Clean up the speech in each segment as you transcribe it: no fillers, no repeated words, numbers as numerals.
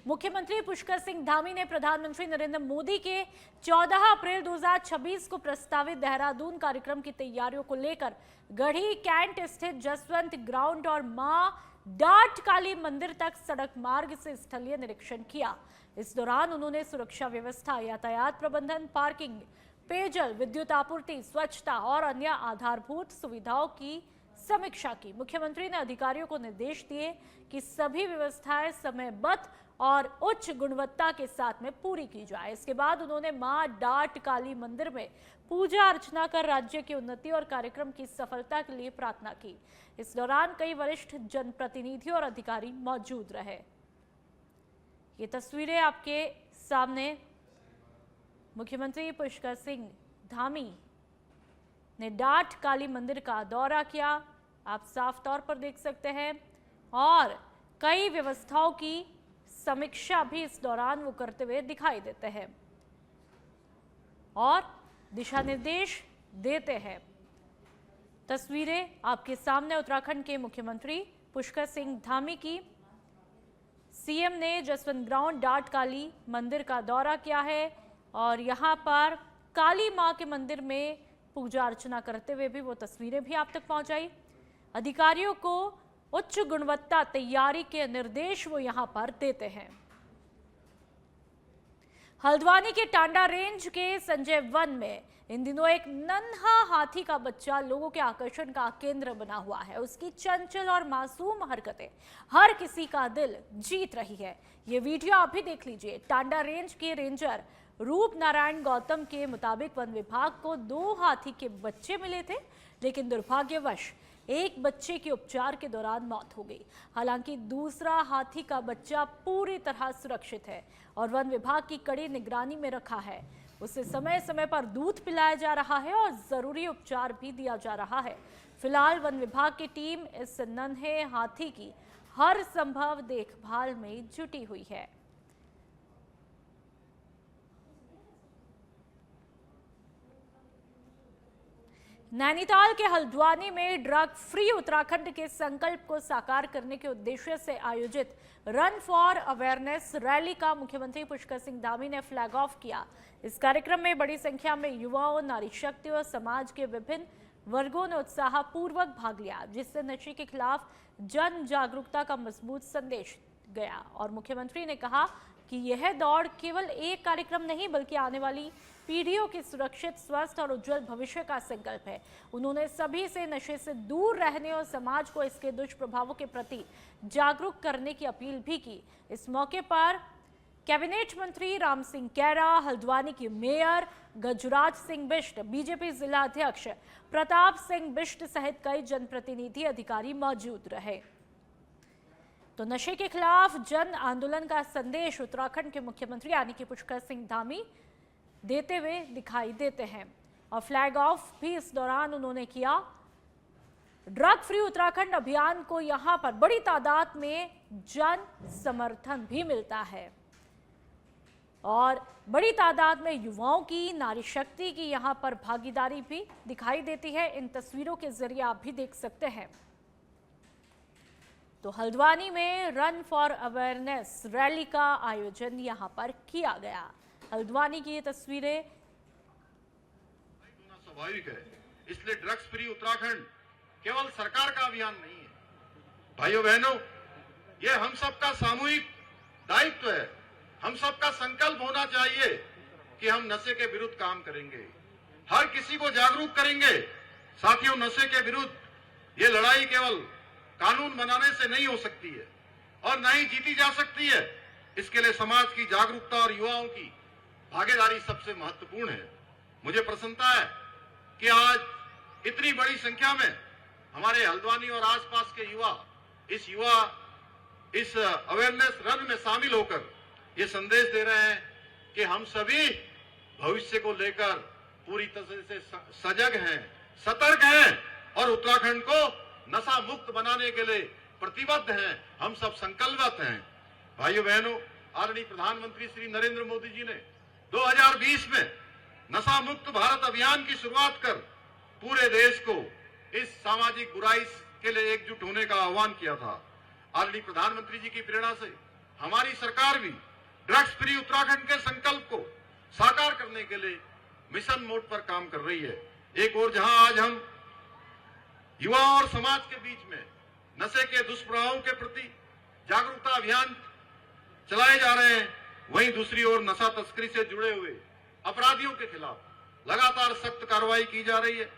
मुख्यमंत्री पुष्कर सिंह धामी ने प्रधानमंत्री नरेंद्र मोदी के 14 अप्रैल 2026 को प्रस्तावित देहरादून कार्यक्रम की तैयारियों को लेकर गढ़ी कैंट स्थित जसवंत ग्राउंड और मां डाट काली मंदिर तक सड़क मार्ग से स्थलीय निरीक्षण किया। इस दौरान उन्होंने सुरक्षा व्यवस्था, यातायात प्रबंधन, पार्किंग, पेयजल, विद्युत आपूर्ति, स्वच्छता और अन्य आधारभूत सुविधाओं की समीक्षा की। मुख्यमंत्री ने अधिकारियों को निर्देश दिए कि सभी व्यवस्थाएं समयबद्ध और उच्च गुणवत्ता के साथ में पूरी की जाए। इसके बाद उन्होंने मां डाट काली मंदिर में पूजा अर्चना कर राज्य की उन्नति और कार्यक्रम की सफलता के लिए प्रार्थना की। इस दौरान कई वरिष्ठ जनप्रतिनिधि और अधिकारी मौजूद रहे। ये तस्वीरें आपके सामने मुख्यमंत्री पुष्कर सिंह धामी ने डाट काली मंदिर का दौरा किया, आप साफ तौर पर देख सकते हैं, और कई व्यवस्थाओं की समीक्षा भी इस दौरान वो करते हुए दिखाई देते हैं और दिशा निर्देश देते हैं। तस्वीरें आपके सामने उत्तराखंड के मुख्यमंत्री पुष्कर सिंह धामी की। सीएम ने जसवंत ग्राउंड डाट काली मंदिर का दौरा किया है और यहां पर काली मां के मंदिर में पूजा अर्चना करते हुए भी वो तस्वीरें भी आप तक पहुंचाई। अधिकारियों को उच्च गुणवत्ता तैयारी के निर्देश वो यहां पर देते हैं। हल्द्वानी के टांडा रेंज के संजय वन में इन दिनों एक नन्हा हाथी का बच्चा लोगों के आकर्षण का केंद्र बना हुआ है। उसकी चंचल और मासूम हरकतें हर किसी का दिल जीत रही है। ये वीडियो आप भी देख लीजिए। टांडा रेंज के रेंजर रूप नारायण गौतम के मुताबिक वन विभाग को 2 हाथी के बच्चे मिले थे, लेकिन दुर्भाग्यवश एक बच्चे की उपचार के दौरान मौत हो गई। हालांकि दूसरा हाथी का बच्चा पूरी तरह सुरक्षित है और वन विभाग की कड़ी निगरानी में रखा है। उसे समय समय पर दूध पिलाया जा रहा है और जरूरी उपचार भी दिया जा रहा है। फिलहाल वन विभाग की टीम इस नन्हे हाथी की हर संभव देखभाल में जुटी हुई है। नैनीताल के हल्द्वानी में ड्रग फ्री उत्तराखंड के संकल्प को साकार करने के उद्देश्य से आयोजित रन फॉर अवेयरनेस रैली का मुख्यमंत्री पुष्कर सिंह धामी ने फ्लैग ऑफ किया। इस कार्यक्रम में बड़ी संख्या में युवाओं, नारी शक्ति और समाज के विभिन्न वर्गों ने उत्साहपूर्वक भाग लिया, जिससे नशे के खिलाफ जन जागरूकता का मजबूत संदेश गया। और मुख्यमंत्री ने कहा कि यह दौड़ केवल एक कार्यक्रम नहीं, बल्कि आने वाली पीढ़ियों के सुरक्षित, स्वस्थ और उज्जवल भविष्य का संकल्प है। उन्होंने सभी से नशे से दूर रहने और समाज को इसके दुष्प्रभावों के प्रति जागरूक करने की अपील भी की। इस मौके पर कैबिनेट मंत्री राम सिंह कैरा, हल्द्वानी की मेयर गजुराज सिंह बिष्ट, बीजेपी जिला अध्यक्ष प्रताप सिंह बिष्ट सहित कई जनप्रतिनिधि, अधिकारी मौजूद रहे। तो नशे के खिलाफ जन आंदोलन का संदेश उत्तराखंड के मुख्यमंत्री यानी कि पुष्कर सिंह धामी देते हुए दिखाई देते हैं और फ्लैग ऑफ भी इस दौरान उन्होंने किया। ड्रग फ्री उत्तराखंड अभियान को यहां पर बड़ी तादाद में जन समर्थन भी मिलता है और बड़ी तादाद में युवाओं की, नारी शक्ति की यहां पर भागीदारी भी दिखाई देती है। इन तस्वीरों के जरिए आप भी देख सकते हैं। तो हल्द्वानी में रन फॉर अवेयरनेस रैली का आयोजन यहां पर किया गया। हल्द्वानी की ये तस्वीरें स्वाभाविक है, इसलिए ड्रग्स फ्री उत्तराखंड केवल सरकार का अभियान नहीं है। भाइयों बहनों, ये हम सबका सामूहिक दायित्व है। हम सबका संकल्प होना चाहिए कि हम नशे के विरुद्ध काम करेंगे, हर किसी को जागरूक करेंगे। साथियों, नशे के विरुद्ध ये लड़ाई केवल कानून बनाने से नहीं हो सकती है और न ही जीती जा सकती है। इसके लिए समाज की जागरूकता और युवाओं की भागीदारी सबसे महत्वपूर्ण है। मुझे प्रसन्नता है कि आज इतनी बड़ी संख्या में हमारे हल्द्वानी और आसपास के युवा इस अवेयरनेस रन में शामिल होकर ये संदेश दे रहे हैं कि हम सभी भविष्य को लेकर पूरी तरह से सजग हैं, सतर्क हैं और उत्तराखंड को नशा मुक्त बनाने के लिए प्रतिबद्ध हैं। हम सब संकल्पित हैं। भाइयों बहनों, आदरणीय प्रधानमंत्री श्री नरेंद्र मोदी जी ने 2020 में नशा मुक्त भारत अभियान की शुरुआत कर पूरे देश को इस सामाजिक बुराई के लिए एकजुट होने का आह्वान किया था। आदरणीय प्रधानमंत्री जी की प्रेरणा से हमारी सरकार भी ड्रग्स फ्री उत्तराखंड के संकल्प को साकार करने के लिए मिशन मोड पर काम कर रही है। एक और जहां आज हम युवा और समाज के बीच में नशे के दुष्प्रभावों के प्रति जागरूकता अभियान चलाए जा रहे हैं, वहीं दूसरी ओर नशा तस्करी से जुड़े हुए अपराधियों के खिलाफ लगातार सख्त कार्रवाई की जा रही है।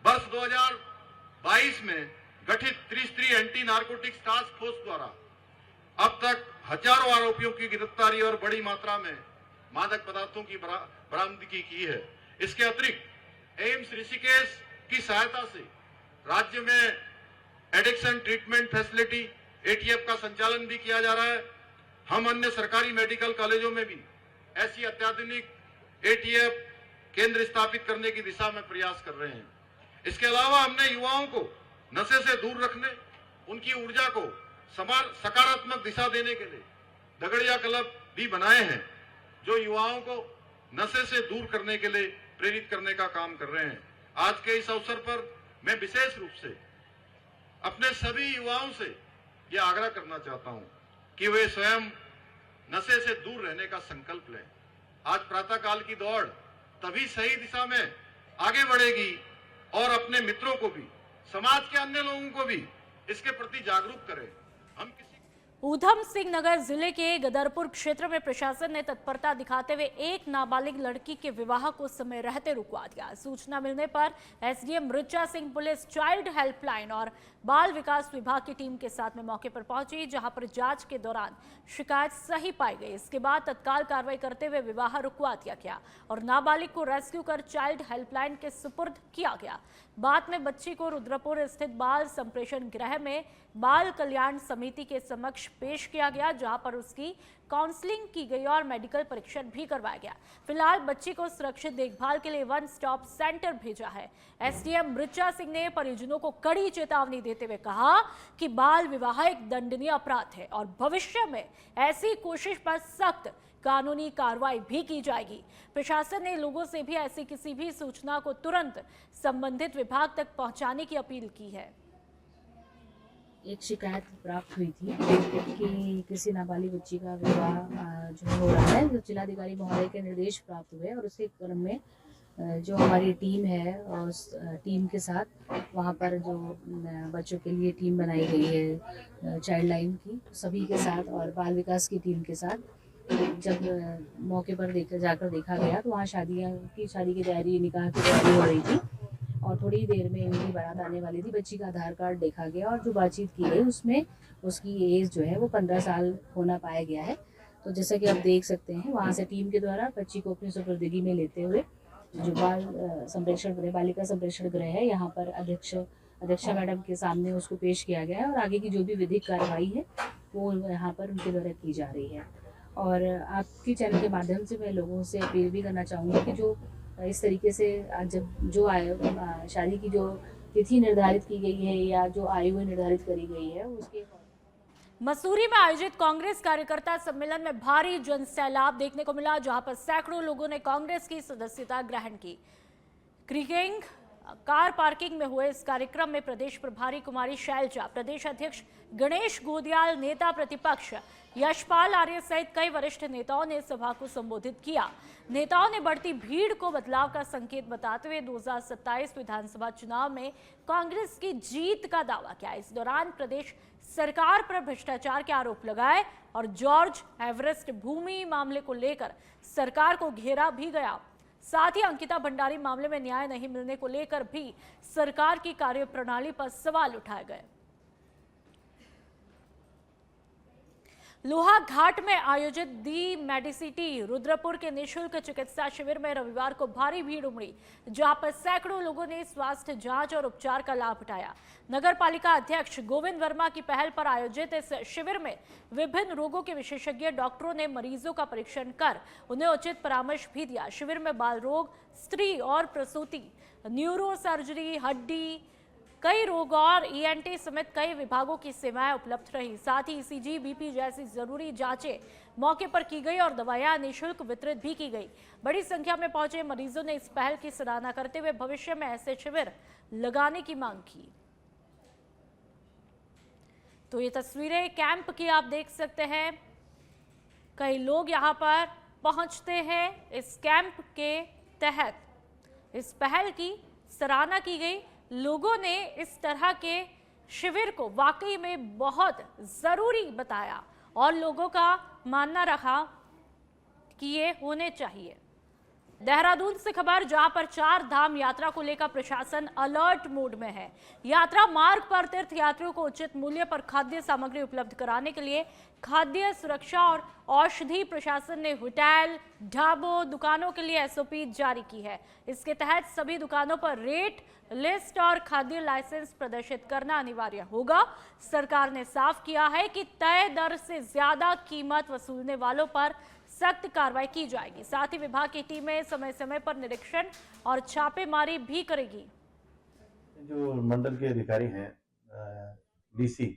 वर्ष 2022 में गठित त्रिस्तरीय एंटी नारकोटिक्स टास्क फोर्स द्वारा अब तक हजारों आरोपियों की गिरफ्तारी और बड़ी मात्रा में मादक पदार्थों की बरामदगी की है। इसके अतिरिक्त एम्स ऋषिकेश की सहायता से राज्य में एडिक्शन ट्रीटमेंट फैसिलिटी एटीएफ का संचालन भी किया जा रहा है। हम अन्य सरकारी मेडिकल कॉलेजों में भी ऐसी अत्याधुनिक एटीएफ केंद्र स्थापित करने की दिशा में प्रयास कर रहे हैं। इसके अलावा हमने युवाओं को नशे से दूर रखने, उनकी ऊर्जा को सकारात्मक दिशा देने के लिए दगड़िया क्लब भी बनाए हैं, जो युवाओं को नशे से दूर करने के लिए प्रेरित करने का काम कर रहे हैं। आज के इस अवसर पर मैं विशेष रूप से अपने सभी युवाओं से यह आग्रह करना चाहता हूं कि वे स्वयं नशे से दूर रहने का संकल्प लें। आज प्रातःकाल की दौड़ तभी सही दिशा में आगे बढ़ेगी और अपने मित्रों को भी, समाज के अन्य लोगों को भी इसके प्रति जागरूक करें। हम किसी ऊधम सिंह नगर जिले के गदरपुर क्षेत्र में प्रशासन ने तत्परता दिखाते हुए एक नाबालिग लड़की के विवाह को समय रहते रुकवा दिया। सूचना मिलने पर SDM Richa Singh police child helpline और बाल विकास विभाग की टीम के साथ में मौके पर पहुंची, जहां पर जांच के दौरान शिकायत सही पाई गई। इसके बाद तत्काल कार्रवाई करते हुए विवाह रुकवा दिया गया और नाबालिग को रेस्क्यू कर चाइल्ड हेल्पलाइन के सुपुर्द किया गया। बाद में बच्ची को रुद्रपुर स्थित बाल संप्रेषण गृह में बाल कल्याण समिति के समक्ष पेश किया गया, जहां पर उसकी काउंसलिंग की गई और मेडिकल परीक्षण भी करवाया गया। फिलहाल बच्ची को सुरक्षित देखभाल के लिए वन स्टॉप सेंटर भेजा है। एसडीएम ऋचा सिंह ने परिजनों को कड़ी चेतावनी देते हुए कहा कि बाल विवाह एक दंडनीय अपराध है और भविष्य में ऐसी कोशिश पर सख्त कानूनी कार्रवाई भी की जाएगी। प्रशासन ने लोगों से भी ऐसी किसी भी सूचना को तुरंत संबंधित विभाग तक पहुंचाने की अपील की है। एक शिकायत प्राप्त हुई थी कि किसी नाबालिग बच्ची का विवाह जो हो रहा है, जो जिलाधिकारी महोदय के निर्देश प्राप्त हुए और उसके क्रम में जो हमारी टीम है और उस टीम के साथ वहाँ पर जो बच्चों के लिए टीम बनाई गई है चाइल्ड लाइन की, सभी के साथ और बाल विकास की टीम के साथ जब मौके पर जाकर देखा गया तो वहाँ शादी की तैयारी, निकाह की तैयारी हो रही थी और थोड़ी देर में इनकी बारात आने वाली थी। बच्ची का आधार कार्ड देखा गया और जो बातचीत की गई उसमें उसकी एज जो है वो 15 साल होना पाया गया है। तो जैसा कि आप देख सकते हैं, वहाँ से टीम के द्वारा बच्ची को अपनी सुपुर्दगी में लेते हुए जो बालिका संप्रेषण गृह है, यहाँ पर अध्यक्षा मैडम के सामने उसको पेश किया गया है और आगे की जो भी विधिक कार्रवाई है वो यहाँ पर उनके द्वारा की जा रही है। और आपके चैनल के माध्यम से मैं लोगों से अपील भी करना चाहूँगी कि जो इस तरीके से जब जो शादी की जो तिथि निर्धारित की गई है या जो आयु निर्धारित करी गई है उसके मसूरी में आयोजित कांग्रेस कार्यकर्ता सम्मेलन में भारी जनसैलाब देखने को मिला, जहां पर सैकड़ों लोगों ने कांग्रेस की सदस्यता ग्रहण की। क्रिकेंग कार पार्किंग में हुए इस कार्यक्रम में प्रदेश प्रभारी कुमारी शैलजा, प्रदेश अध्यक्ष गणेश गोदियाल, नेता प्रतिपक्ष यशपाल आर्य सहित कई वरिष्ठ नेताओं ने सभा को संबोधित किया। नेताओं ने बढ़ती भीड़ को बदलाव का संकेत बताते हुए 2027 विधानसभा चुनाव में कांग्रेस की जीत का दावा किया। इस दौरान प्रदेश सरकार पर भ्रष्टाचार के आरोप लगाए और जॉर्ज एवरेस्ट भूमि मामले को लेकर सरकार को घेरा भी गया। साथ ही अंकिता भंडारी मामले में न्याय नहीं मिलने को लेकर भी सरकार की कार्यप्रणाली पर सवाल उठाए गए। लोहा घाट में आयोजित दी मेडिसिटी रुद्रपुर के निःशुल्क चिकित्सा शिविर में रविवार को भारी भीड़ उमड़ी, जहां पर सैकड़ों लोगों ने स्वास्थ्य जांच और उपचार का लाभ उठाया। नगर पालिका अध्यक्ष गोविंद वर्मा की पहल पर आयोजित इस शिविर में विभिन्न रोगों के विशेषज्ञ डॉक्टरों ने मरीजों का परीक्षण कर उन्हें उचित परामर्श भी दिया। शिविर में बाल रोग, स्त्री और प्रसूति, न्यूरो सर्जरी, हड्डी, कई रोग और ईएनटी समेत कई विभागों की सेवाएं उपलब्ध रही। साथ ही ईसीजी, बीपी जैसी जरूरी जांचें मौके पर की गई और दवाइयां निःशुल्क वितरित भी की गई। बड़ी संख्या में पहुंचे मरीजों ने इस पहल की सराहना करते हुए भविष्य में ऐसे शिविर लगाने की मांग की। तो ये तस्वीरें कैंप की आप देख सकते हैं। कई लोग यहाँ पर पहुंचते हैं। इस कैंप के तहत इस पहल की सराहना की गई। लोगों ने इस तरह के शिविर को वाकई में बहुत ज़रूरी बताया और लोगों का मानना रहा कि ये होने चाहिए। देहरादून से खबर, जहां पर 4 धाम यात्रा को लेकर प्रशासन अलर्ट मोड में है। यात्रा मार्ग पर तीर्थ यात्रियों को उचित मूल्य पर खाद्य सामग्री उपलब्ध कराने के लिए खाद्य सुरक्षा और औषधि प्रशासन ने होटल, ढाबों, दुकानों के लिए एसओपी जारी की है। इसके तहत सभी दुकानों पर रेट लिस्ट और खाद्य लाइसेंस प्रदर्शित करना अनिवार्य होगा। सरकार ने साफ किया है कि तय दर से ज्यादा कीमत वसूलने वालों पर सख्त कार्रवाई की जाएगी। साथ ही विभाग की टीमें समय समय पर निरीक्षण और छापेमारी भी करेगी। जो मंडल के अधिकारी हैं डीसी,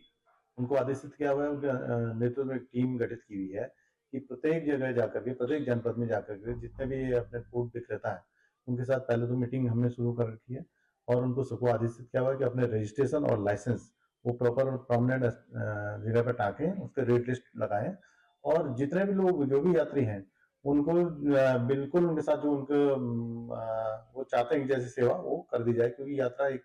उनको आदेशित किया हुआ है, उनके नेतृत्व में एक टीम गठित की हुई है कि प्रत्येक जगह जाकर के, प्रत्येक जनपद में जाकर के जितने भी अपने फूड विक्रेता है उनके साथ पहले तो मीटिंग हमने शुरू कर रखी है और उनको सबको आदेशित किया हुआ है कि अपने रजिस्ट्रेशन और लाइसेंस वो प्रॉपर प्रोमिनेंट जगह पर टाकें, उसके रेट लिस्ट लगाएं और जितने भी लोग, जो भी यात्री हैं, उनको बिल्कुल उनके साथ जो उनको वो चाहते हैं जैसी सेवा वो कर दी जाए, क्योंकि यात्रा एक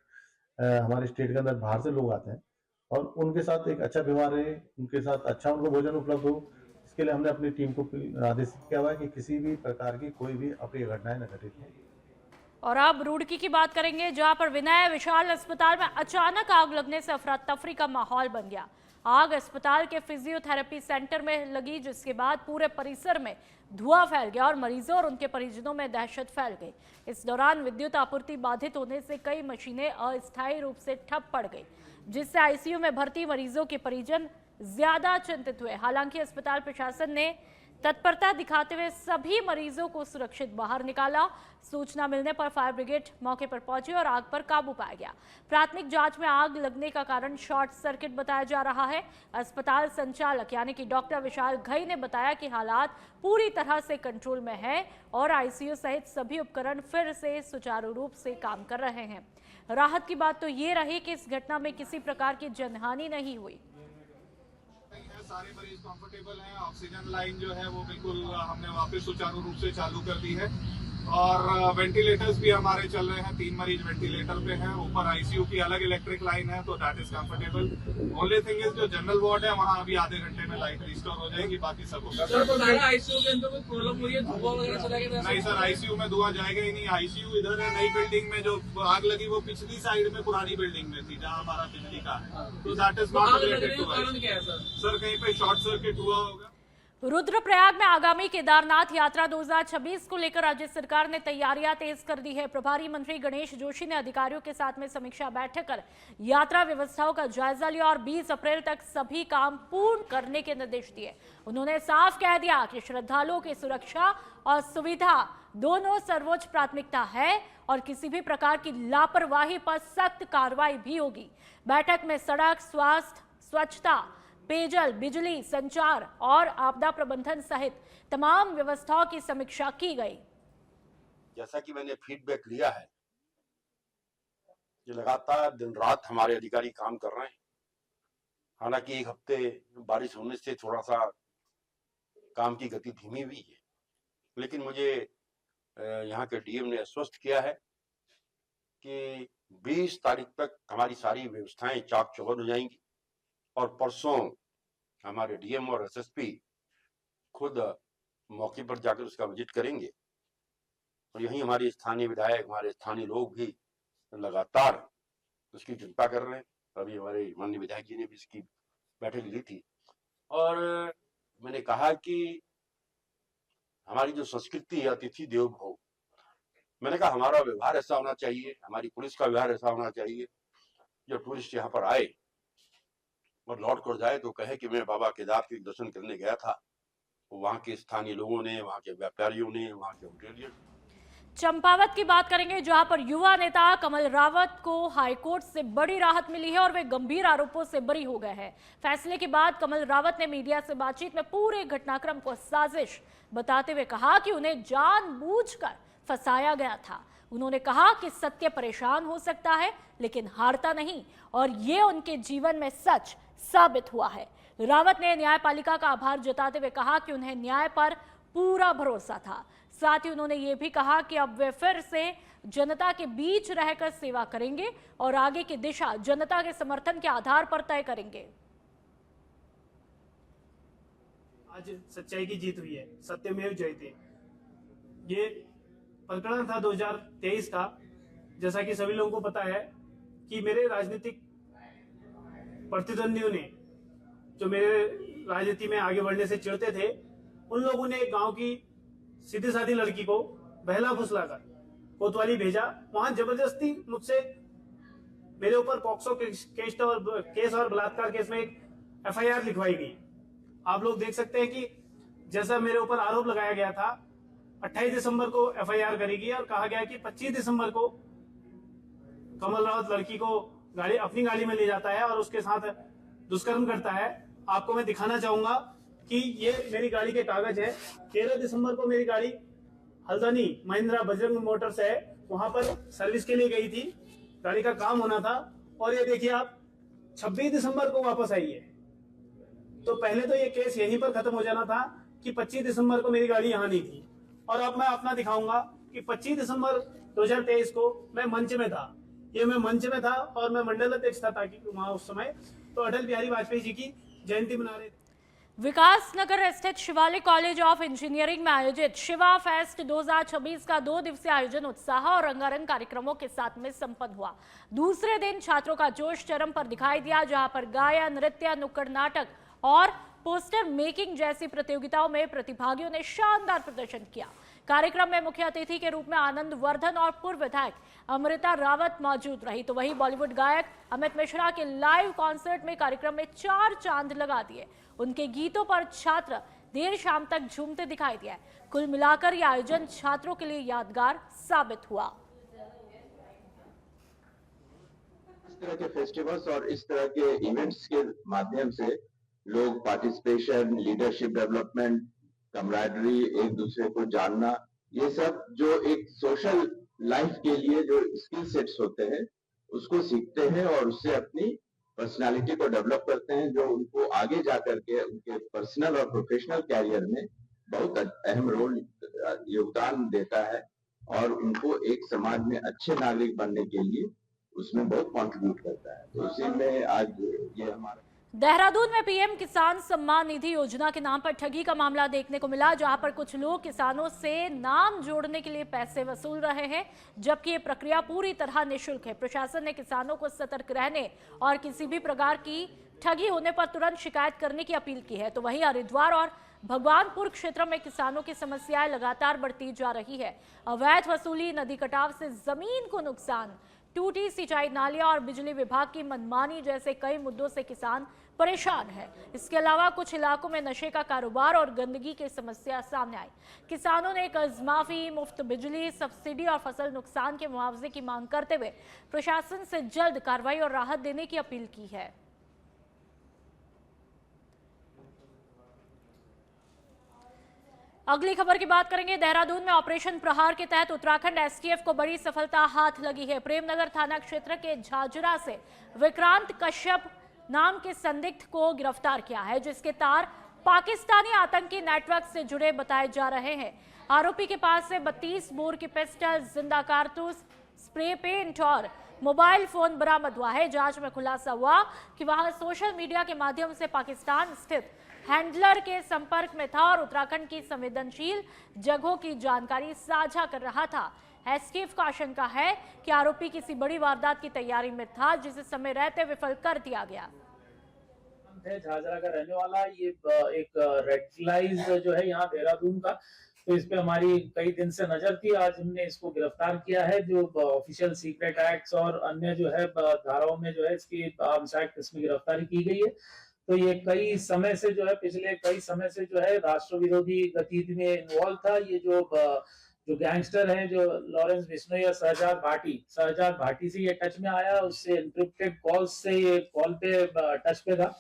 हमारे स्टेट के अंदर बाहर से लोग आते हैं और उनके साथ एक अच्छा व्यवहार रहे, उनके साथ अच्छा उनको भोजन उपलब्ध हो। इसके लिए हमने अपनी टीम को आदेशित किया हुआ है कि किसी भी प्रकार की कोई भी अप्रिय घटनाएं न घटित हो। और अब रुड़की की बात करेंगे, जहां पर विनय विशाल अस्पताल में अचानक आग लगने से अफरा तफरी का माहौल बन गया। आग अस्पताल के फिजियोथेरेपी सेंटर में लगी, जिसके बाद पूरे परिसर में धुआं फैल गया और मरीजों और उनके परिजनों में दहशत फैल गई। इस दौरान विद्युत आपूर्ति बाधित होने से कई मशीनें अस्थायी रूप से ठप पड़ गई, जिससे आईसीयू में भर्ती मरीजों के परिजन ज्यादा चिंतित हुए। हालांकि अस्पताल प्रशासन ने तत्परता दिखाते हुए सभी मरीजों को सुरक्षित बाहर निकाला। सूचना मिलने पर फायर ब्रिगेड मौके पर पहुंची और आग पर काबू पाया गया। प्राथमिक जांच में आग लगने का कारण शॉर्ट सर्किट बताया जा रहा है। अस्पताल संचालक यानी कि डॉक्टर विशाल घई ने बताया कि हालात पूरी तरह से कंट्रोल में है और आईसीयू सहित सभी उपकरण फिर से सुचारू रूप से काम कर रहे हैं। राहत की बात तो ये रही कि इस घटना में किसी प्रकार की जनहानि नहीं हुई। सारे मरीज कंफर्टेबल हैं। ऑक्सीजन लाइन जो है वो बिल्कुल हमने वापस सुचारू रूप से चालू कर दी है और वेंटिलेटर्स भी हमारे चल रहे हैं। 3 मरीज वेंटिलेटर पे हैं। ऊपर आईसीयू की अलग इलेक्ट्रिक लाइन है, तो that is comfortable. Only thing is जो जनरल वार्ड है वहाँ अभी आधे घंटे में लाइट रिस्टोर हो जाएगी, बाकी सब होगा। सर, तो सारा आईसीयू के अंदर कोई प्रॉब्लम हुई है? धुआं वगैरह चला गया? नहीं सर, आईसीयू में धुआं जाएगा ही नहीं। आईसीयू इधर है, नई बिल्डिंग में। जो आग लगी वो पिछली साइड में पुरानी बिल्डिंग में थी जहाँ हमारा बिजली का है, तो that is not related to कारण क्या है सर? कहीं पे शॉर्ट सर्किट हुआ होगा। रुद्रप्रयाग में आगामी केदारनाथ यात्रा 2026 को लेकर राज्य सरकार ने तैयारियां तेज कर दी है। प्रभारी मंत्री गणेश जोशी ने अधिकारियों के साथ में समीक्षा बैठक कर यात्रा व्यवस्थाओं का जायजा लिया और 20 अप्रैल तक सभी काम पूर्ण करने के निर्देश दिए। उन्होंने साफ कह दिया कि श्रद्धालुओं की सुरक्षा और सुविधा दोनों सर्वोच्च प्राथमिकता है और किसी भी प्रकार की लापरवाही पर सख्त कार्रवाई भी होगी। बैठक में सड़क, स्वास्थ्य, स्वच्छता, पेयजल, बिजली, संचार और आपदा प्रबंधन सहित तमाम व्यवस्थाओं की समीक्षा की गई। जैसा कि मैंने फीडबैक लिया है, ये लगातार दिन रात हमारे अधिकारी काम कर रहे हैं। हालांकि एक हफ्ते बारिश होने से थोड़ा सा काम की गति धीमी हुई है, लेकिन मुझे यहाँ के डीएम ने आश्वस्त किया है कि 20 तारीख तक हमारी सारी व्यवस्थाएं चाक चौबंद हो जाएंगी और परसों हमारे डीएम और एसएसपी खुद मौके पर जाकर उसका विजिट करेंगे और यही हमारे स्थानीय विधायक, हमारे स्थानीय लोग भी लगातार उसकी चिंता कर रहे हैं। अभी हमारे माननीय विधायक जी ने भी इसकी बैठक ली थी और मैंने कहा कि हमारी जो संस्कृति है अतिथि देवो भव, मैंने कहा हमारा व्यवहार ऐसा होना चाहिए, हमारी पुलिस का व्यवहार ऐसा होना चाहिए, जो टूरिस्ट यहाँ पर आए और लौट कर जाए तो कहे कि मैं बाबा केदार के दर्शन करने गया था। वहाँ के स्थानीय लोगों ने, वहाँ के व्यापारियों ने, वहाँ के होटेलियर। चंपावत की बात करेंगे, जहां पर युवा नेता कमल रावत को हाईकोर्ट से बड़ी राहत मिली है और वे गंभीर आरोपों से बरी हो गए हैं। फैसले के बाद कमल रावत ने मीडिया से बातचीत में पूरे घटनाक्रम को साजिश बताते हुए कहा कि उन्हें जानबूझकर फंसाया गया था। उन्होंने कहा कि सत्य परेशान हो सकता है लेकिन हारता नहीं और ये उनके जीवन में सच साबित हुआ है। रावत ने न्यायपालिका का आभार जताते हुए कहा कि उन्हें न्याय पर पूरा भरोसा था। साथ ही उन्होंने ये भी कहा कि अब वे फिर से जनता के बीच रहकर सेवा करेंगे और आगे की दिशा जनता के समर्थन के आधार पर तय करेंगे। आज सच्चाई की जीत हुई है, सत्यमेव जयते। ये प्रकरण था 2023 का। जैसा कि सभी लोगों को पता है कि मेरे राजनीतिक प्रतिद्वंदियों ने, जो मेरे राजनीति में आगे बढ़ने से चिढ़ते थे, उन लोगों ने एक गांव की सीधी साधी लड़की को बहला फुसलाकर कोतवाली भेजा। वहां जबरदस्ती मुझसे मेरे ऊपर पॉक्सो केस और बलात्कार केस में एक FIR लिखवाई गई। आप लोग देख सकते हैं कि जैसा मेरे ऊपर आरोप लगाया गया था, 28 दिसंबर को FIR करेगी और कहा गया कि 25 दिसंबर को कमल रावत लड़की को अपनी गाड़ी में ले जाता है और उसके साथ दुष्कर्म करता है। आपको मैं दिखाना चाहूंगा कि ये मेरी गाड़ी के कागज है। 13 दिसंबर को मेरी गाड़ी हल्द्वानी महिंद्रा बजरंग मोटर्स है, वहां पर सर्विस के लिए गई थी, गाड़ी का काम होना था। और ये देखिए आप, 26 दिसंबर को वापस आई है। तो पहले तो ये केस यहीं पर खत्म हो जाना था कि 25 दिसंबर को मेरी गाड़ी यहाँ नहीं थी। और अब मैं अपना दिखाऊंगा कि 25 दिसंबर 2023 को मैं मंच में था। ये मैं मंच में था और मैं मंडल अध्यक्ष था, ताकि वहां उस समय तो अटल बिहारी वाजपेयी जी की जयंती मना रहे थे। विकास नगर स्थित शिवालिक कॉलेज ऑफ इंजीनियरिंग में आयोजित शिवा फेस्ट 2026 का 2 दिवसीय आयोजन उत्साह और रंगारंग कार्यक्रमों के साथ में संपन्न हुआ। दूसरे दिन छात्रों का जोश चरम पर दिखाई दिया, जहां पर गायन, नृत्य, नुक्कड़ नाटक और पोस्टर मेकिंग जैसी प्रतियोगिताओं में प्रतिभागियों ने शानदार प्रदर्शन किया। कार्यक्रम में मुख्य अतिथि के रूप में आनंद वर्धन और पूर्व विधायक अमृता रावत मौजूद रही। तो वहीं बॉलीवुड गायक अमित मिश्रा के लाइव कॉन्सर्ट में कार्यक्रम में 4 चांद लगा दिए। उनके गीतों पर छात्र देर शाम तक झूमते दिखाई दिए। कुल मिलाकर यह आयोजन छात्रों के लिए यादगार साबित हुआ। इस तरह के फेस्टिवल्स और इस तरह के इवेंट्स के माध्यम से लोग पार्टिसिपेशन, लीडरशिप डेवलपमेंट, कमराडरी, एक दूसरे को जानना, ये सब जो एक सोशल लाइफ के लिए जो स्किल सेट्स होते हैं उसको सीखते हैं और उससे अपनी पर्सनालिटी को डेवलप करते हैं, जो उनको आगे जाकर के उनके पर्सनल और प्रोफेशनल कैरियर में बहुत अहम रोल योगदान देता है और उनको एक समाज में अच्छे नागरिक बनने के लिए उसमें बहुत कंट्रीब्यूट करता है। तो इसी में आज ये हमारा देहरादून में पीएम किसान सम्मान निधि योजना के नाम पर ठगी का मामला देखने को मिला, जहां पर कुछ लोग किसानों से नाम जोड़ने के लिए पैसे वसूल रहे हैं, जबकि ये प्रक्रिया पूरी तरह निःशुल्क है। प्रशासन ने किसानों को सतर्क रहने और किसी भी प्रकार की ठगी होने पर तुरंत शिकायत करने की अपील की है। तो वहीं हरिद्वार और भगवानपुर क्षेत्र में किसानों की समस्याएं लगातार बढ़ती जा रही है। अवैध वसूली, नदी कटाव से जमीन को नुकसान, टूटी सिंचाई नालियां और बिजली विभाग की मनमानी जैसे कई मुद्दों से किसान परेशान है। इसके अलावा कुछ इलाकों में नशे का कारोबार और गंदगी की समस्या सामने आई। किसानों ने कर्ज माफी, मुफ्त बिजली, सब्सिडी और फसल नुकसान के मुआवजे की मांग करते हुए प्रशासन से जल्द कार्रवाई और राहत देने की अपील की है। अगली खबर की बात करेंगे। देहरादून में ऑपरेशन प्रहार के तहत उत्तराखंड एसटीएफ को बड़ी सफलता हाथ लगी है। प्रेमनगर थाना क्षेत्र के झाझरा से विक्रांत कश्यप नाम के संदिग्ध को गिरफ्तार किया है, जिसके तार पाकिस्तानी आतंकी नेटवर्क से जुड़े बताए जा रहे हैं। आरोपी के पास से 32 बोर की पिस्टल, जिंदा कारतूस, स्प्रे पेंट और मोबाइल फोन बरामद हुआ है। जांच में खुलासा हुआ कि वहां सोशल मीडिया के माध्यम से पाकिस्तान स्थित हैंडलर के संपर्क में था और उत्तराखंड की संवेदनशील जगहों की जानकारी साझा कर रहा था। एसटीएफ का आशंका है कि आरोपी किसी बड़ी वारदात की तैयारी में था, जिसे समय रहते विफल कर दिया गया। झाझरा का रहने वाला ये एक रेडलाइज जो है यहाँ देहरादून का, तो इस पे हमारी कई दिन से नजर थी। आज हमने इसको गिरफ्तार किया है, जो ऑफिशियल सीक्रेट एक्ट्स और अन्य जो है धाराओं में जो है इसकी आर्म्स एक्ट इसमें गिरफ्तारी की गई है। तो ये कई समय से जो है, पिछले कई समय से जो है राष्ट्र विरोधी गतिविधि में इन्वॉल्व था। ये जो गैंगस्टर हैं, जो लॉरेंस बिश्नोई या शहजाद भाटी से ये टच में आया, उससे एनक्रिप्टेड कॉल्स से ये कॉल पे टच पे था।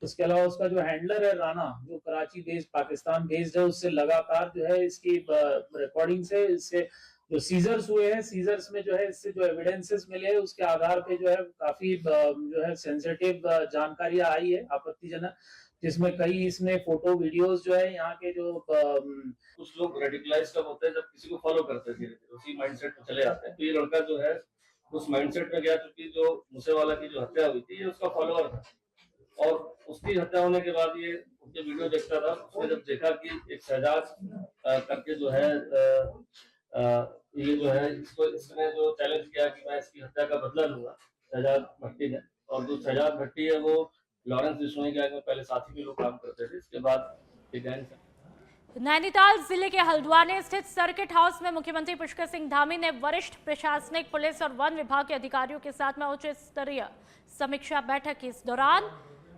उसके अलावा उसका जो हैंडलर है राना, जो कराची बेस्ड, पाकिस्तान बेस्ड है, उससे लगातार जो है इसकी रिकॉर्डिंग से इससे जो सीजर्स हुए हैं, सीजर्स में जो है इससे जो एविडेंसेस मिले हैं उसके आधार पे जो है काफी जो है सेंसिटिव जानकारियां आई है आपत्तिजनक, जिसमें कई इसमें फोटो वीडियोस जो है यहाँ के जो कुछ लोग रेडिकलाइज कब होते हैं जब किसी को फॉलो करते हैं, धीरे धीरे उसी माइंडसेट में चले जाते हैं। तो ये लड़का जो है उस माइंडसेट में गया, क्योंकि जो मूसेवाला की जो हत्या हुई थी ये उसका फॉलोअर था, और उसकी हत्या होने के बाद ये उसके वीडियो देखता था। उसने जब देखा कि एक शहजाद करके जो है ये जो है इसने जो चैलेंज किया कि मैं इसकी हत्या का बदला लूंगा, शहजाद भट्टी ने। और जो शहजाद भट्टी है वो लॉरेंस बिश्नोई गैंग में पहले साथी में लोग काम करते थे, इसके बाद ये गैंग। नैनीताल जिले के हल्द्वानी स्थित सर्किट हाउस में मुख्यमंत्री पुष्कर सिंह धामी ने वरिष्ठ प्रशासनिक, पुलिस और वन विभाग के अधिकारियों के साथ में उच्च स्तरीय समीक्षा बैठक की। इस दौरान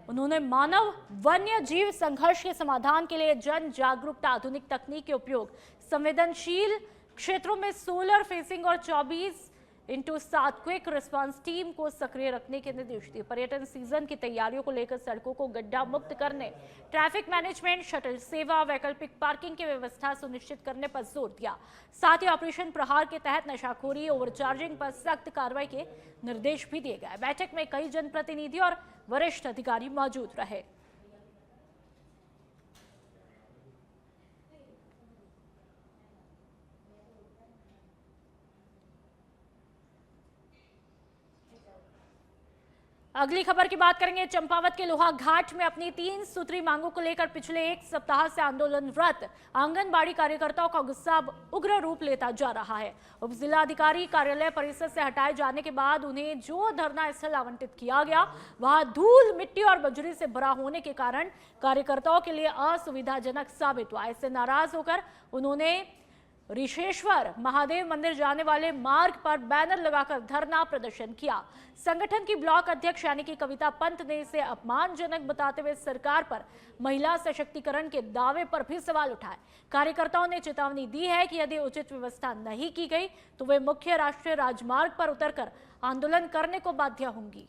उन्होंने मानव वन्य जीव संघर्ष के समाधान के लिए जन जागरूकता, आधुनिक तकनीक के उपयोग, संवेदनशील क्षेत्रों में सोलर फेंसिंग और 24x7 क्विक रिस्पांस टीम को सक्रिय रखने के निर्देश दिए। पर्यटन सीजन की तैयारियों को लेकर सड़कों को गड्ढा मुक्त करने, ट्रैफिक मैनेजमेंट, शटल सेवा, वैकल्पिक पार्किंग की व्यवस्था सुनिश्चित करने पर जोर दिया। साथ ही ऑपरेशन प्रहार के तहत नशाखोरी, ओवरचार्जिंग पर सख्त कार्रवाई के निर्देश भी दिए गए। बैठक में कई जनप्रतिनिधि और वरिष्ठ अधिकारी मौजूद रहे। अगली खबर की बात करेंगे। चंपावत के लोहा घाट में अपनी 3 सूत्री मांगों को लेकर पिछले 1 सप्ताह से आंदोलनरत आंगनबाड़ी कार्यकर्ताओं का गुस्सा अब उग्र रूप लेता जा रहा है। उप जिलाधिकारी कार्यालय परिसर से हटाए जाने के बाद उन्हें जो धरना स्थल आवंटित किया गया वहां धूल, मिट्टी और बजरी से भरा होने के कारण कार्यकर्ताओं के लिए असुविधाजनक साबित हुआ। इससे नाराज होकर उन्होंने ऋषेश्वर महादेव मंदिर जाने वाले मार्ग पर बैनर लगाकर धरना प्रदर्शन किया। संगठन की ब्लॉक अध्यक्ष यानी कि कविता पंत ने इसे अपमानजनक बताते हुए सरकार पर महिला सशक्तिकरण के दावे पर भी सवाल उठाए। कार्यकर्ताओं ने चेतावनी दी है कि यदि उचित व्यवस्था नहीं की गई तो वे मुख्य राष्ट्रीय राजमार्ग पर उतरकर आंदोलन करने को बाध्य होंगी।